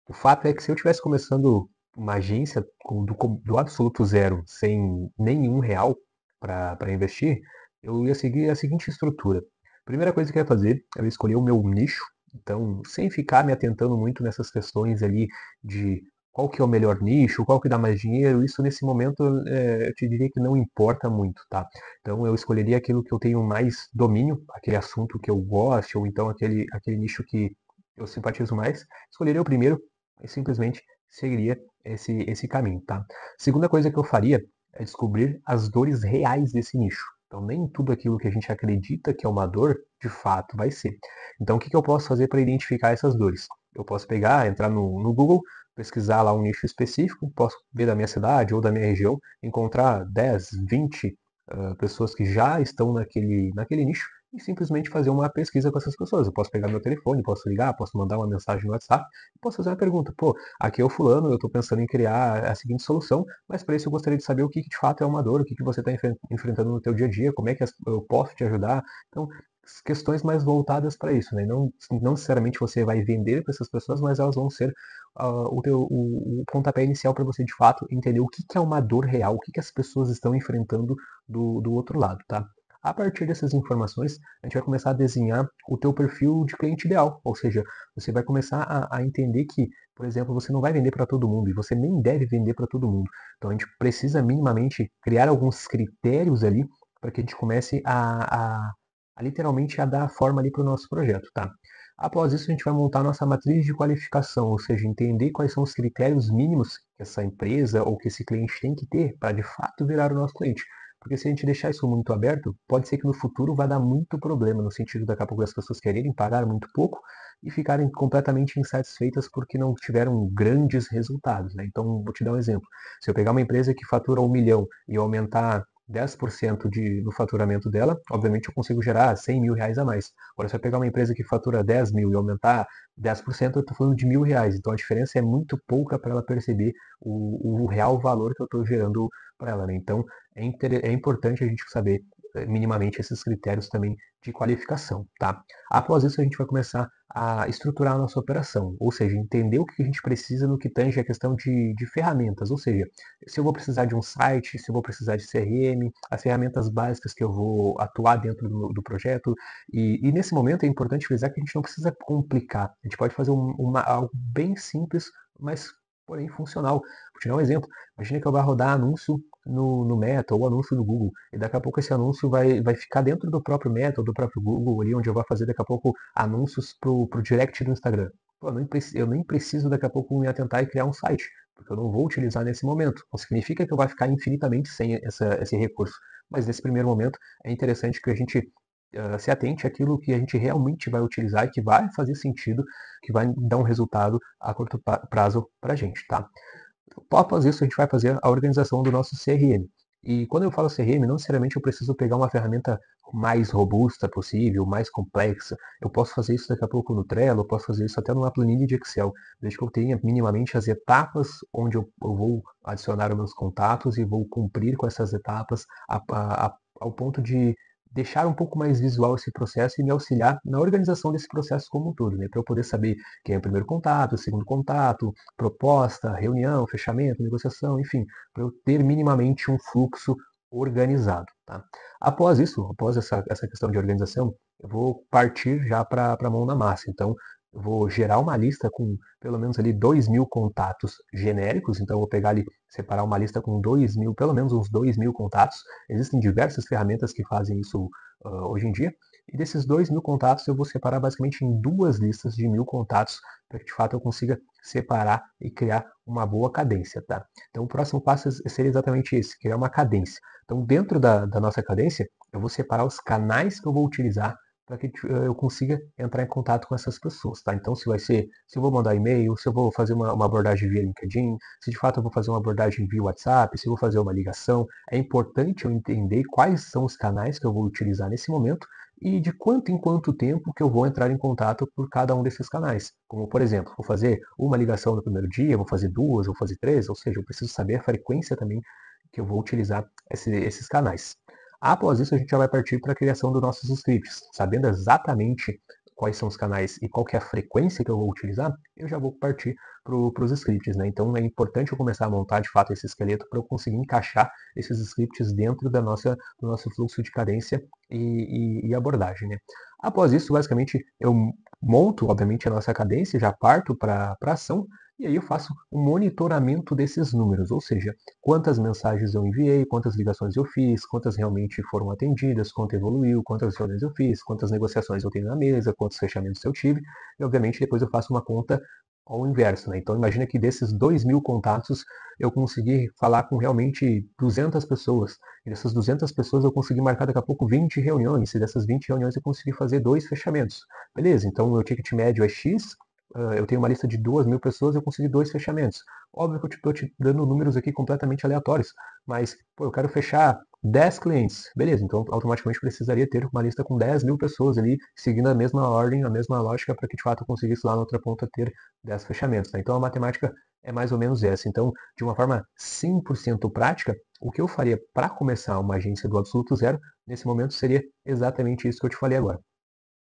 O fato é que se eu estivesse começando uma agência do absoluto zero, sem nenhum real para investir, eu ia seguir a seguinte estrutura. Primeira coisa que eu ia fazer, eu ia escolher o meu nicho, então, sem ficar me atentando muito nessas questões ali de qual que é o melhor nicho, qual que dá mais dinheiro, isso nesse momento eu te diria que não importa muito, tá? Então eu escolheria aquilo que eu tenho mais domínio, aquele assunto que eu gosto, ou então aquele nicho que eu simpatizo mais, escolheria o primeiro e simplesmente seguiria esse caminho, tá? Segunda coisa que eu faria é descobrir as dores reais desse nicho. Então, nem tudo aquilo que a gente acredita que é uma dor, de fato vai ser. Então, o que eu posso fazer para identificar essas dores? Eu posso pegar, entrar no Google, pesquisar lá um nicho específico, posso ver da minha cidade ou da minha região, encontrar 10, 20 pessoas que já estão naquele nicho e simplesmente fazer uma pesquisa com essas pessoas. Eu posso pegar meu telefone, posso ligar, posso mandar uma mensagem no WhatsApp, posso fazer uma pergunta. Pô, aqui é o fulano, eu estou pensando em criar a seguinte solução, mas para isso eu gostaria de saber o que de fato é uma dor, o que você está enfrentando no teu dia a dia, como é que eu posso te ajudar. Então, questões mais voltadas para isso, né? Não necessariamente você vai vender para essas pessoas, mas elas vão ser o pontapé inicial para você de fato entender o que é uma dor real, o que as pessoas estão enfrentando do outro lado, tá? A partir dessas informações, a gente vai começar a desenhar o teu perfil de cliente ideal, ou seja, você vai começar a entender que, por exemplo, você não vai vender para todo mundo e você nem deve vender para todo mundo. Então a gente precisa minimamente criar alguns critérios ali para que a gente comece a literalmente a dar forma ali para o nosso projeto, tá? Após isso, a gente vai montar nossa matriz de qualificação, ou seja, entender quais são os critérios mínimos que essa empresa ou que esse cliente tem que ter para de fato virar o nosso cliente. Porque se a gente deixar isso muito aberto, pode ser que no futuro vá dar muito problema, no sentido daqui a pouco das pessoas quererem pagar muito pouco e ficarem completamente insatisfeitas porque não tiveram grandes resultados, né? Então, vou te dar um exemplo. Se eu pegar uma empresa que fatura 1 milhão e eu aumentar 10% no faturamento dela, obviamente eu consigo gerar 100 mil reais a mais. Agora, se eu pegar uma empresa que fatura 10 mil e aumentar 10%, eu estou falando de R$ 1.000. Então, a diferença é muito pouca para ela perceber o real valor que eu estou gerando para ela, né? Então, é importante a gente saber minimamente esses critérios também de qualificação, tá? Após isso, a gente vai começar a estruturar a nossa operação, ou seja, entender o que a gente precisa no que tange a questão de ferramentas, ou seja, se eu vou precisar de um site, se eu vou precisar de CRM, as ferramentas básicas que eu vou atuar dentro do projeto, e nesse momento é importante frisar que a gente não precisa complicar, a gente pode fazer algo bem simples, mas porém funcional. Vou te dar um exemplo, imagina que eu vá rodar anúncio no Meta ou anúncio do Google. E daqui a pouco esse anúncio vai ficar dentro do próprio Meta ou do próprio Google, ali onde eu vou fazer daqui a pouco anúncios pro direct do Instagram. Pô, eu nem preciso daqui a pouco me atentar e criar um site, porque eu não vou utilizar nesse momento. Não significa que eu vou ficar infinitamente sem esse recurso. Mas nesse primeiro momento é interessante que a gente se atente àquilo que a gente realmente vai utilizar e que vai fazer sentido, que vai dar um resultado a curto prazo para a gente, tá? Após isso, a gente vai fazer a organização do nosso CRM. E quando eu falo CRM, não necessariamente eu preciso pegar uma ferramenta mais robusta possível, mais complexa. Eu posso fazer isso daqui a pouco no Trello, eu posso fazer isso até numa planilha de Excel, desde que eu tenha minimamente as etapas onde eu vou adicionar os meus contatos e vou cumprir com essas etapas ao ponto de deixar um pouco mais visual esse processo e me auxiliar na organização desse processo como um todo, né? Para eu poder saber quem é o primeiro contato, o segundo contato, proposta, reunião, fechamento, negociação, enfim, para eu ter minimamente um fluxo organizado. Tá? Após isso, após essa questão de organização, eu vou partir já para a mão na massa. Então, eu vou gerar uma lista com pelo menos ali 2.000 contatos genéricos. Então, eu vou pegar ali, separar uma lista com 2.000, pelo menos uns 2.000 contatos. Existem diversas ferramentas que fazem isso hoje em dia. E desses 2.000 contatos, eu vou separar basicamente em duas listas de 1.000 contatos para que de fato eu consiga separar e criar uma boa cadência, tá? Então o próximo passo seria exatamente esse, criar uma cadência. Então dentro da nossa cadência, eu vou separar os canais que eu vou utilizar para que eu consiga entrar em contato com essas pessoas, tá? Então se eu vou mandar e-mail, se eu vou fazer uma abordagem via LinkedIn, se de fato eu vou fazer uma abordagem via WhatsApp, se eu vou fazer uma ligação, é importante eu entender quais são os canais que eu vou utilizar nesse momento e de quanto em quanto tempo que eu vou entrar em contato por cada um desses canais. Como, por exemplo, vou fazer uma ligação no primeiro dia, vou fazer duas, vou fazer três, ou seja, eu preciso saber a frequência também que eu vou utilizar esses canais. Após isso, a gente já vai partir para a criação dos nossos scripts, sabendo exatamente quais são os canais e qual que é a frequência que eu vou utilizar, eu já vou partir para os scripts, né? Então é importante eu começar a montar de fato esse esqueleto para eu conseguir encaixar esses scripts dentro do nosso fluxo de cadência e abordagem, né? Após isso, basicamente, eu monto, obviamente, a nossa cadência, já parto para a ação, e aí eu faço um monitoramento desses números, ou seja, quantas mensagens eu enviei, quantas ligações eu fiz, quantas realmente foram atendidas, quanto evoluiu, quantas reuniões eu fiz, quantas negociações eu tenho na mesa, quantos fechamentos eu tive, e obviamente depois eu faço uma conta ao inverso, né? Então imagina que desses 2.000 contatos eu consegui falar com realmente 200 pessoas, e dessas 200 pessoas eu consegui marcar daqui a pouco 20 reuniões, e dessas 20 reuniões eu consegui fazer 2 fechamentos. Beleza, então o meu ticket médio é X, eu tenho uma lista de 2.000 pessoas, eu consegui 2 fechamentos. Óbvio que eu estou te dando números aqui completamente aleatórios, mas pô, eu quero fechar 10 clientes. Beleza, então automaticamente precisaria ter uma lista com 10.000 pessoas ali, seguindo a mesma ordem, a mesma lógica, para que de fato eu conseguisse lá na outra ponta ter 10 fechamentos. Tá? Então a matemática é mais ou menos essa. Então, de uma forma 100% prática, o que eu faria para começar uma agência do absoluto zero, nesse momento, seria exatamente isso que eu te falei agora.